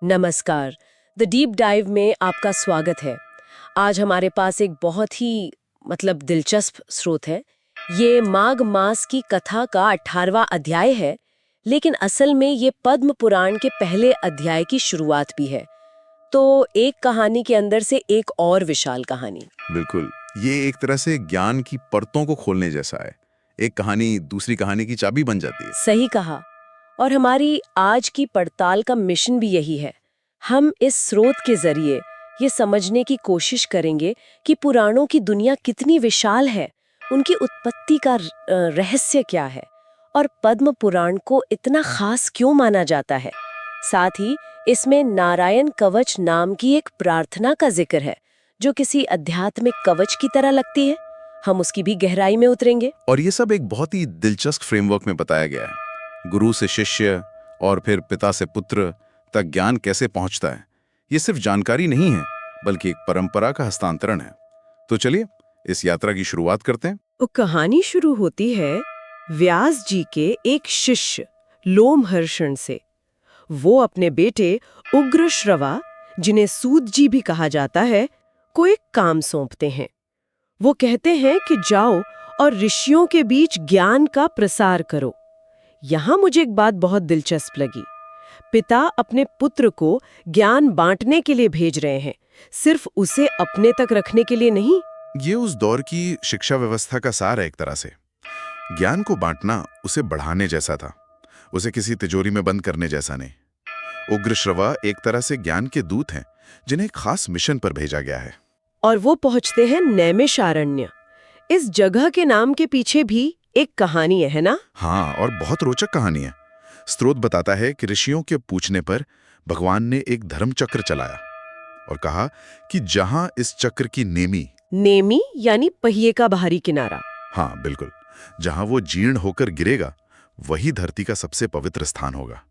नमस्कार। The deep dive में आपका स्वागत है। आज हमारे पास एक बहुत ही दिलचस्प स्रोत है। ये माघ मास की कथा का 18वां अध्याय है, लेकिन असल में ये पद्म पुराण के पहले अध्याय की शुरुआत भी है। तो एक कहानी के अंदर से एक और विशाल कहानी। बिल्कुल, ये एक तरह से ज्ञान की परतों को खोलने जैसा है। एक कहानी दूसरी कहानी की चाबी बन जाती है। सही कहा। और हमारी आज की पड़ताल का मिशन भी यही है। हम इस स्रोत के जरिए ये समझने की कोशिश करेंगे कि पुराणों की दुनिया कितनी विशाल है, उनकी उत्पत्ति का रहस्य क्या है और पद्म पुराण को इतना खास क्यों माना जाता है। साथ ही इसमें नारायण कवच नाम की एक प्रार्थना का जिक्र है, जो किसी आध्यात्मिक कवच की तरह लगती है। हम उसकी भी गहराई में उतरेंगे। और ये सब एक बहुत ही दिलचस्प फ्रेमवर्क में बताया गया है। गुरु से शिष्य और फिर पिता से पुत्र तक ज्ञान कैसे पहुंचता है। ये सिर्फ जानकारी नहीं है, बल्कि एक परंपरा का हस्तांतरण है। तो चलिए इस यात्रा की शुरुआत करते हैं। वो कहानी शुरू होती है व्यास जी के एक शिष्य लोमहर्षण से। वो अपने बेटे उग्रश्रवा, जिन्हें सूत जी भी कहा जाता है, को एक काम सौंपते हैं। वो कहते हैं कि जाओ और ऋषियों के बीच ज्ञान का प्रसार करो। यहाँ मुझे एक बात बहुत दिलचस्प लगी। पिता अपने पुत्र को ज्ञान बांटने के लिए भेज रहे हैं, सिर्फ उसे अपने तक रखने के लिए नहीं। ये उस दौर की शिक्षा व्यवस्था का सार है एक तरह से। ज्ञान को बांटना उसे बढ़ाने जैसा था, उसे किसी तिजोरी में बंद करने जैसा नहीं। उग्रश्रवा एक तरह से ज्ञान के दूत हैं, जिन्हें एक खास मिशन पर भेजा गया है। और वो पहुंचते हैं नैमिषारण्य। इस जगह के नाम के पीछे भी एक कहानी है ना? हाँ, और बहुत रोचक कहानी है। स्रोत बताता है कि ऋषियों के पूछने पर भगवान ने एक धर्म चक्र चलाया और कहा कि जहां इस चक्र की नेमी यानी पहिए का बाहरी किनारा। हाँ बिल्कुल, जहां वो जीर्ण होकर गिरेगा, वही धरती का सबसे पवित्र स्थान होगा।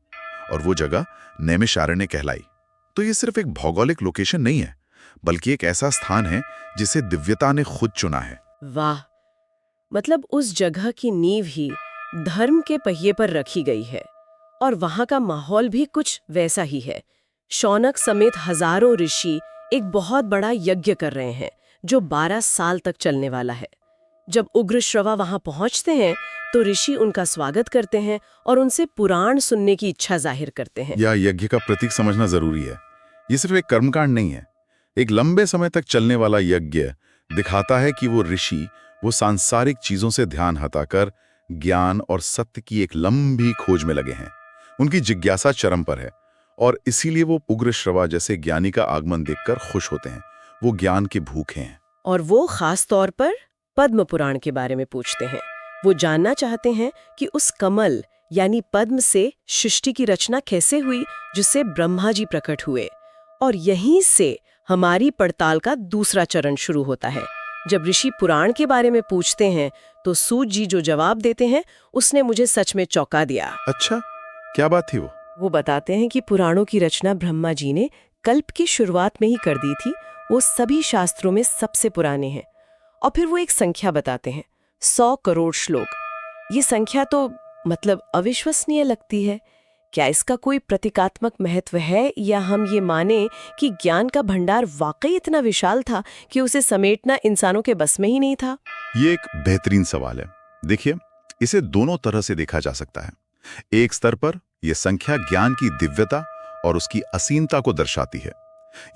और वो जगह नैमिषारण्य कहलाई। तो ये सिर्फ एक भौगोलिक लोकेशन नहीं है, बल्कि एक ऐसा स्थान है जिसे दिव्यता ने खुद चुना है। वाह, उस जगह की नींव ही धर्म के पहिए पर रखी गई है। और वहां का माहौल भी कुछ वैसा ही है। शौनक समेत हजारों ऋषि एक बहुत बड़ा यज्ञ कर रहे हैं, जो 12 साल तक चलने वाला है। जब उग्रश्रवा वहां पहुंचते हैं तो ऋषि उनका स्वागत करते हैं और उनसे पुराण सुनने की इच्छा जाहिर करते हैं। यह यज्ञ का प्रतीक समझना जरूरी है। ये सिर्फ एक कर्मकांड नहीं है, एक लंबे समय तक चलने वाला यज्ञ दिखाता है कि वो ऋषि वो सांसारिक चीजों से ध्यान हटाकर ज्ञान और सत्य की एक लंबी खोज में लगे हैं। उनकी जिज्ञासा चरम पर है और इसीलिए वो उग्रश्रवा जैसे ज्ञानी का आगमन देखकर खुश होते हैं। वो ज्ञान के भूखे हैं। और वो खास तौर पर पद्म पुराण के बारे में पूछते हैं। वो जानना चाहते हैं कि उस कमल यानी पद्म से सृष्टि की रचना कैसे हुई, जिससे ब्रह्मा जी प्रकट हुए। और यहीं से हमारी पड़ताल का दूसरा चरण शुरू होता है। जब ऋषि पुराण के बारे में पूछते हैं तो सूत जी जो जवाब देते हैं, उसने मुझे सच में चौंका दिया। अच्छा, क्या बात थी वो? वो बताते हैं कि पुराणों की रचना ब्रह्मा जी ने कल्प की शुरुआत में ही कर दी थी। वो सभी शास्त्रों में सबसे पुराने हैं। और फिर वो एक संख्या बताते हैं, 100 करोड़ श्लोक। ये संख्या तो अविश्वसनीय लगती है। क्या इसका कोई प्रतीकात्मक महत्व है, या हम ये माने कि ज्ञान का भंडार वाकई इतना विशाल था कि उसे समेटना इंसानों के बस में ही नहीं था? ये एक बेहतरीन सवाल है। देखिए, इसे दोनों तरह से देखा जा सकता है। एक स्तर पर यह संख्या ज्ञान की दिव्यता और उसकी असीमता को दर्शाती है।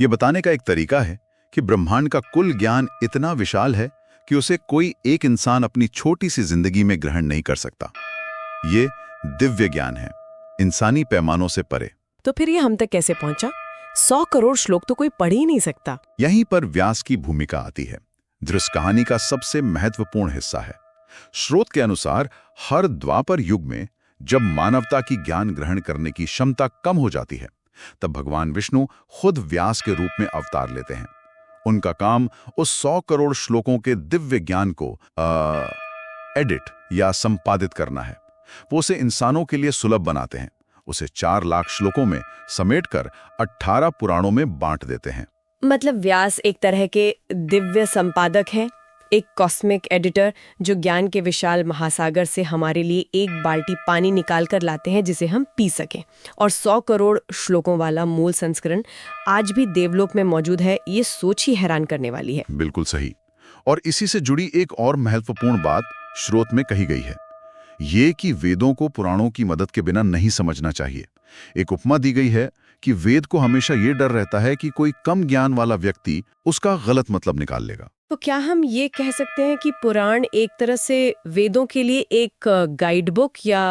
यह बताने का एक तरीका है कि ब्रह्मांड का कुल ज्ञान इतना विशाल है कि उसे कोई एक इंसान अपनी छोटी सी जिंदगी में ग्रहण नहीं कर सकता। ये दिव्य ज्ञान है, इंसानी पैमानों से परे। तो फिर ये हम तक कैसे पहुंचा? 100 करोड़ श्लोक तो कोई पढ़ ही नहीं सकता। यहीं पर व्यास की भूमिका आती है, जो इस कहानी का सबसे महत्वपूर्ण हिस्सा है। स्रोत के अनुसार हर द्वापर युग में जब मानवता की ज्ञान ग्रहण करने की क्षमता कम हो जाती है, तब भगवान विष्णु खुद व्यास के रूप में अवतार लेते हैं। उनका काम उस 100 करोड़ श्लोकों के दिव्य ज्ञान को एडिट या संपादित करना है। वो उसे इंसानों के लिए सुलभ बनाते हैं। उसे 4 लाख श्लोकों में समेटकर 18 पुराणों में बांट देते हैं। व्यास एक तरह के दिव्य संपादक हैं। एक कॉस्मिक एडिटर जो ज्ञान के विशाल महासागर से हमारे लिए एक बाल्टी पानी निकाल कर लाते हैं जिसे हम पी सकें, और 100 करोड़ श्लोकों वाला मूल संस्करण आज भी देवलोक में मौजूद है। ये सोच ही हैरान करने वाली है। बिल्कुल सही। और इसी से जुड़ी एक और महत्वपूर्ण बात स्रोत में कही गई है, ये कि वेदों को पुराणों की मदद के बिना नहीं समझना चाहिए। एक उपमा दी गई है कि वेद को हमेशा ये डर रहता है कि कोई कम ज्ञान वाला व्यक्ति उसका गलत मतलब निकाल लेगा। तो क्या हम ये कह सकते हैं कि पुराण एक तरह से वेदों के लिए एक गाइड बुक या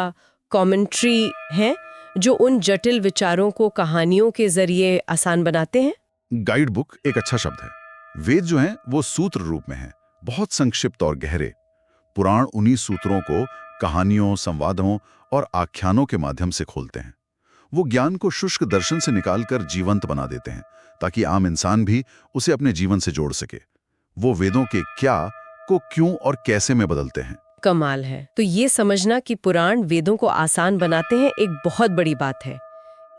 कमेंट्री है जो उन जटिल विचारों को कहानियों के जरिए आसान बनाते हैं? गाइड बुक एक अच्छा शब्द है। वेद जो हैं वो सूत्र रूप में हैं, बहुत संक्षिप्त और गहरे। पुराण उन्हीं सूत्रों को कहानियों, संवादों और आख्यानों के माध्यम से खोलते हैं। वो ज्ञान को शुष्क दर्शन से निकालकर जीवंत बना देते हैं ताकि आम इंसान भी उसे अपने जीवन से जोड़ सके। वो वेदों के क्या को क्यों और कैसे में बदलते हैं। कमाल है। तो ये समझना कि पुराण वेदों को आसान बनाते हैं एक बहुत बड़ी बात है।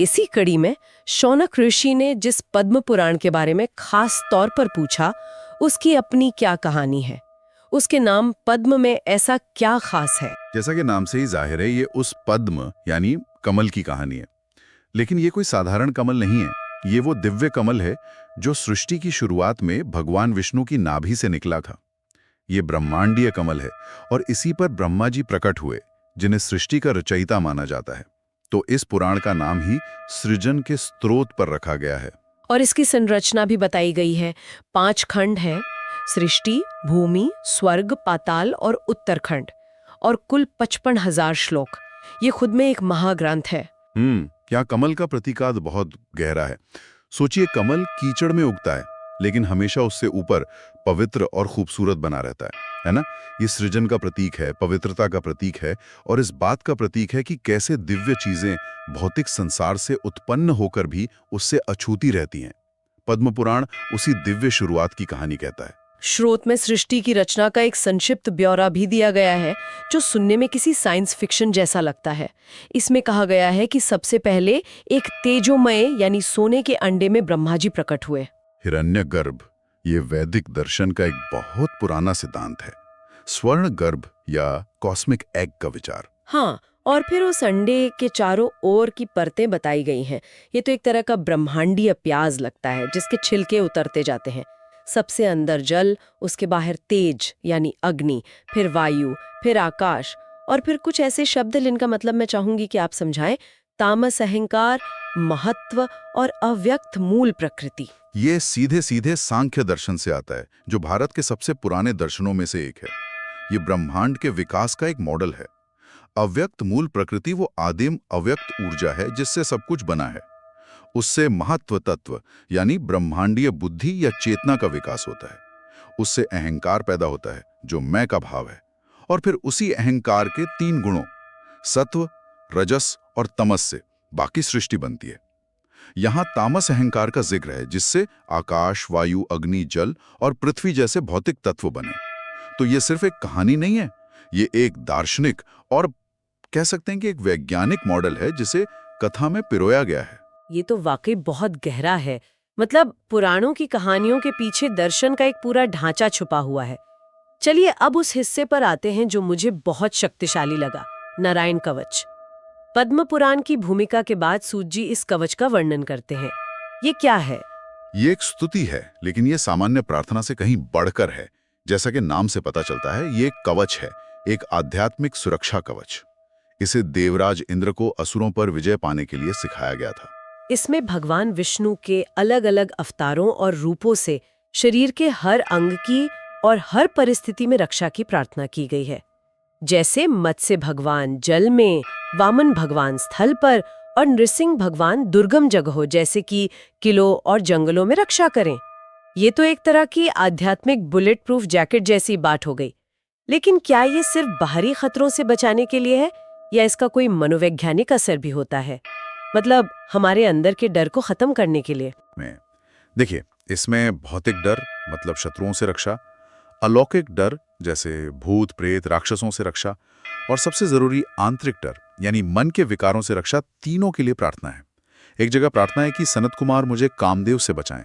इसी कड़ी में शौनक ऋषि ने जिस पद्म पुराण के बारे में खास तौर पर पूछा, उसकी अपनी क्या कहानी है? उसके नाम पद्म में ऐसा क्या खास है? जैसा कि नाम से ही जाहिर है, ये उस पद्म यानी कमल की कहानी है। लेकिन ये कोई साधारण कमल नहीं है। ये वो दिव्य कमल है जो सृष्टि की शुरुआत में भगवान विष्णु की नाभि से निकला था। ये ब्रह्मांडीय कमल है और इसी पर ब्रह्मा जी प्रकट हुए, जिन्हें सृष्टि का रचयिता माना जाता है। तो इस पुराण का नाम ही सृजन के स्रोत पर रखा गया है। और इसकी संरचना भी बताई गई है। 5 खंड है, सृष्टि, भूमि, स्वर्ग, पाताल और उत्तरखंड, और कुल 55,000 श्लोक। ये खुद में एक महाग्रंथ है। यहाँ कमल का प्रतीकाद बहुत गहरा है। सोचिए, कमल कीचड़ में उगता है लेकिन हमेशा उससे ऊपर पवित्र और खूबसूरत बना रहता है ना? ये सृजन का प्रतीक है, पवित्रता का प्रतीक है, और इस बात का प्रतीक है कि कैसे दिव्य चीजें भौतिक संसार से उत्पन्न होकर भी उससे अछूती रहती हैं। पद्म पुराण उसी दिव्य शुरुआत की कहानी कहता है। स्रोत में सृष्टि की रचना का एक संक्षिप्त ब्यौरा भी दिया गया है जो सुनने में किसी साइंस फिक्शन जैसा लगता है। इसमें कहा गया है कि सबसे पहले एक तेजोमय यानी सोने के अंडे में ब्रह्मा जी प्रकट हुए। हिरण्यगर्भ, ये वैदिक दर्शन का एक बहुत पुराना सिद्धांत है। स्वर्ण गर्भ या कॉस्मिक एग का विचार। हाँ, और फिर उस अंडे के चारों ओर की परतें बताई गई हैं। ये तो एक तरह का ब्रह्मांडीय प्याज लगता है जिसके छिलके उतरते जाते हैं। सबसे अंदर जल, उसके बाहर तेज यानी अग्नि, फिर वायु, फिर आकाश, और फिर कुछ ऐसे शब्द जिनका मतलब मैं चाहूंगी कि आप समझाएं। तामस अहंकार, महत्व और अव्यक्त मूल प्रकृति। ये सीधे सीधे सांख्य दर्शन से आता है, जो भारत के सबसे पुराने दर्शनों में से एक है। ये ब्रह्मांड के विकास का एक मॉडल है। अव्यक्त मूल प्रकृति वो आदिम अव्यक्त ऊर्जा है जिससे सब कुछ बना है। उससे महत्व तत्व यानी ब्रह्मांडीय बुद्धि या चेतना का विकास होता है। उससे अहंकार पैदा होता है जो मैं का भाव है, और फिर उसी अहंकार के 3 गुणों सत्व, रजस और तमस से बाकी सृष्टि बनती है। यहाँ तामस अहंकार का जिक्र है जिससे आकाश, वायु, अग्नि, जल और पृथ्वी जैसे भौतिक तत्व बने। तो ये सिर्फ एक कहानी नहीं है, ये एक दार्शनिक और कह सकते हैं कि एक वैज्ञानिक मॉडल है जिसे कथा में पिरोया गया है। ये तो वाकई बहुत गहरा है। मतलब पुराणों की कहानियों के पीछे दर्शन का एक पूरा ढांचा छुपा हुआ है। चलिए अब उस हिस्से पर आते हैं जो मुझे बहुत शक्तिशाली लगा, नारायण कवच। पद्म पुराण की भूमिका के बाद सूत जी इस कवच का वर्णन करते हैं। ये क्या है? ये एक स्तुति है, लेकिन ये सामान्य प्रार्थना से कहीं बढ़कर है। जैसा कि नाम से पता चलता है, ये एक कवच है, एक आध्यात्मिक सुरक्षा कवच। इसे देवराज इंद्र को असुरों पर विजय पाने के लिए सिखाया गया था। इसमें भगवान विष्णु के अलग अलग अवतारों और रूपों से शरीर के हर अंग की और हर परिस्थिति में रक्षा की प्रार्थना की गई है। जैसे मत्स्य भगवान जल में, वामन भगवान स्थल पर और नृसिंह भगवान दुर्गम जगहों जैसे कि किलों और जंगलों में रक्षा करें। ये तो एक तरह की आध्यात्मिक बुलेट प्रूफ जैकेट जैसी बात हो गई। लेकिन क्या ये सिर्फ बाहरी खतरों से बचाने के लिए है या इसका कोई मनोवैज्ञानिक असर भी होता है? मतलब हमारे अंदर के डर को खत्म करने के लिए? देखिए, इसमें भौतिक डर मतलब शत्रुओं से रक्षा, अलौकिक डर जैसे भूत प्रेत राक्षसों से रक्षा, और सबसे जरूरी आंतरिक डर यानी मन के विकारों से रक्षा, तीनों के लिए प्रार्थना है। एक जगह प्रार्थना है कि सनत कुमार मुझे कामदेव से बचाएं,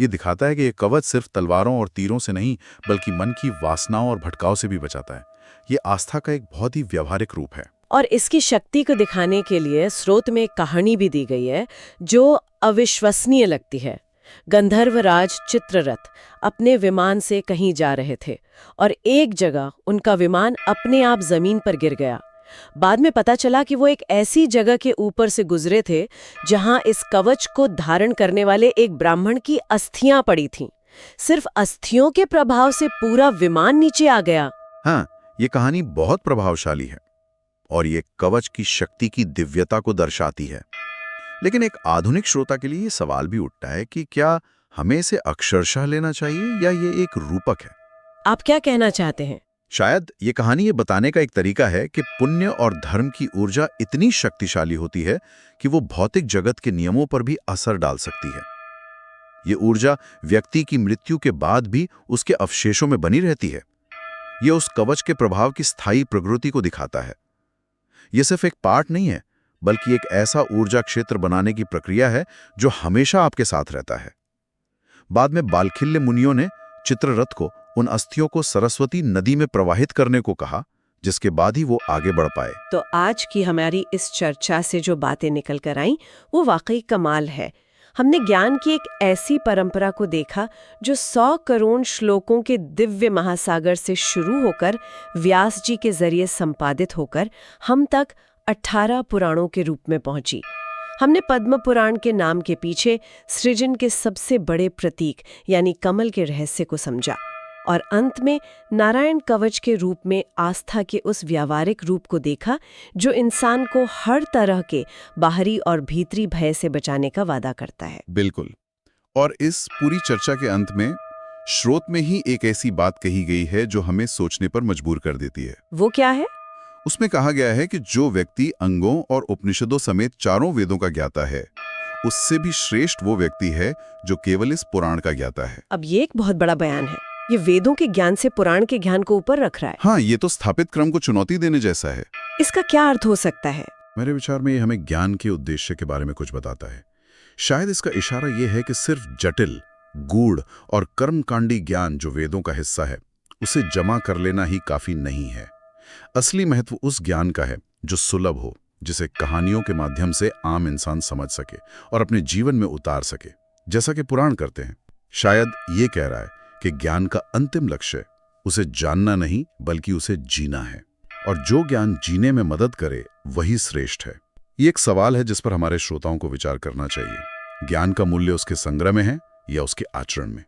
ये दिखाता है कि ये कवच सिर्फ तलवारों और तीरों से नहीं बल्कि मन की वासनाओं और भटकाव से भी बचाता है। ये आस्था का एक बहुत ही व्यावहारिक रूप है। और इसकी शक्ति को दिखाने के लिए स्रोत में एक कहानी भी दी गई है जो अविश्वसनीय लगती है। गंधर्वराज चित्ररथ अपने विमान से कहीं जा रहे थे और एक जगह उनका विमान अपने आप जमीन पर गिर गया। बाद में पता चला कि वो एक ऐसी जगह के ऊपर से गुजरे थे जहां इस कवच को धारण करने वाले एक ब्राह्मण की अस्थियां पड़ी थीं। सिर्फ अस्थियों के प्रभाव से पूरा विमान नीचे आ गया। हाँ, ये कहानी बहुत प्रभावशाली है और ये कवच की शक्ति की दिव्यता को दर्शाती है। लेकिन एक आधुनिक श्रोता के लिए ये सवाल भी उठता है कि क्या हमें इसे अक्षरशः लेना चाहिए या ये एक रूपक है? आप क्या कहना चाहते हैं? शायद ये कहानी ये बताने का एक तरीका है कि पुण्य और धर्म की ऊर्जा इतनी शक्तिशाली होती है कि वो भौतिक जगत के नियमों पर भी असर डाल सकती है। ये ऊर्जा व्यक्ति की मृत्यु के बाद भी उसके अवशेषों में बनी रहती है। ये उस कवच के प्रभाव की स्थायी प्रकृति को दिखाता है। ये सिर्फ एक पार्ट नहीं है, बल्कि एक ऐसा ऊर्जा क्षेत्र बनाने की प्रक्रिया है जो हमेशा आपके साथ रहता है। बाद में बालखिल्य मुनियों ने चित्ररथ को उन अस्थियों को सरस्वती नदी में प्रवाहित करने को कहा, जिसके बाद ही वो आगे बढ़ पाए। तो आज की हमारी इस चर्चा से जो बातें निकल कर आईं वो वाकई कमाल है। हमने ज्ञान की एक ऐसी परंपरा को देखा जो 100 करोड़ श्लोकों के दिव्य महासागर से शुरू होकर व्यास जी के जरिए संपादित होकर हम तक 18 पुराणों के रूप में पहुंची। हमने पद्म पुराण के नाम के पीछे सृजन के सबसे बड़े प्रतीक यानी कमल के रहस्य को समझा और अंत में नारायण कवच के रूप में आस्था के उस व्यावहारिक रूप को देखा जो इंसान को हर तरह के बाहरी और भीतरी भय से बचाने का वादा करता है। बिल्कुल। और इस पूरी चर्चा के अंत में श्रोत में ही एक ऐसी बात कही गई है जो हमें सोचने पर मजबूर कर देती है। वो क्या है? उसमें कहा गया है कि जो व्यक्ति अंगों और उपनिषदों समेत चारों वेदों का ज्ञाता है, उससे भी श्रेष्ठ वो व्यक्ति है जो केवल इस पुराण का ज्ञाता है। अब ये एक बहुत बड़ा बयान है। ये वेदों के ज्ञान से पुराण के ज्ञान को ऊपर रख रहा है। हाँ, ये तो स्थापित क्रम को चुनौती देने जैसा है। इसका क्या अर्थ हो सकता है? मेरे विचार में ये हमें ज्ञान के उद्देश्य के बारे में कुछ बताता है। शायद इसका इशारा ये है कि सिर्फ जटिल, गूढ़ और कर्मकांडी ज्ञान जो वेदों का हिस्सा है, उसे जमा कर लेना ही काफी नहीं है। असली महत्व उस ज्ञान का है जो सुलभ हो, जिसे कहानियों के माध्यम से आम इंसान समझ सके और अपने जीवन में उतार सके, जैसा कि पुराण करते हैं। शायद ये कह रहा है कि ज्ञान का अंतिम लक्ष्य उसे जानना नहीं बल्कि उसे जीना है, और जो ज्ञान जीने में मदद करे वही श्रेष्ठ है। ये एक सवाल है जिस पर हमारे श्रोताओं को विचार करना चाहिए। ज्ञान का मूल्य उसके संग्रह में है या उसके आचरण में?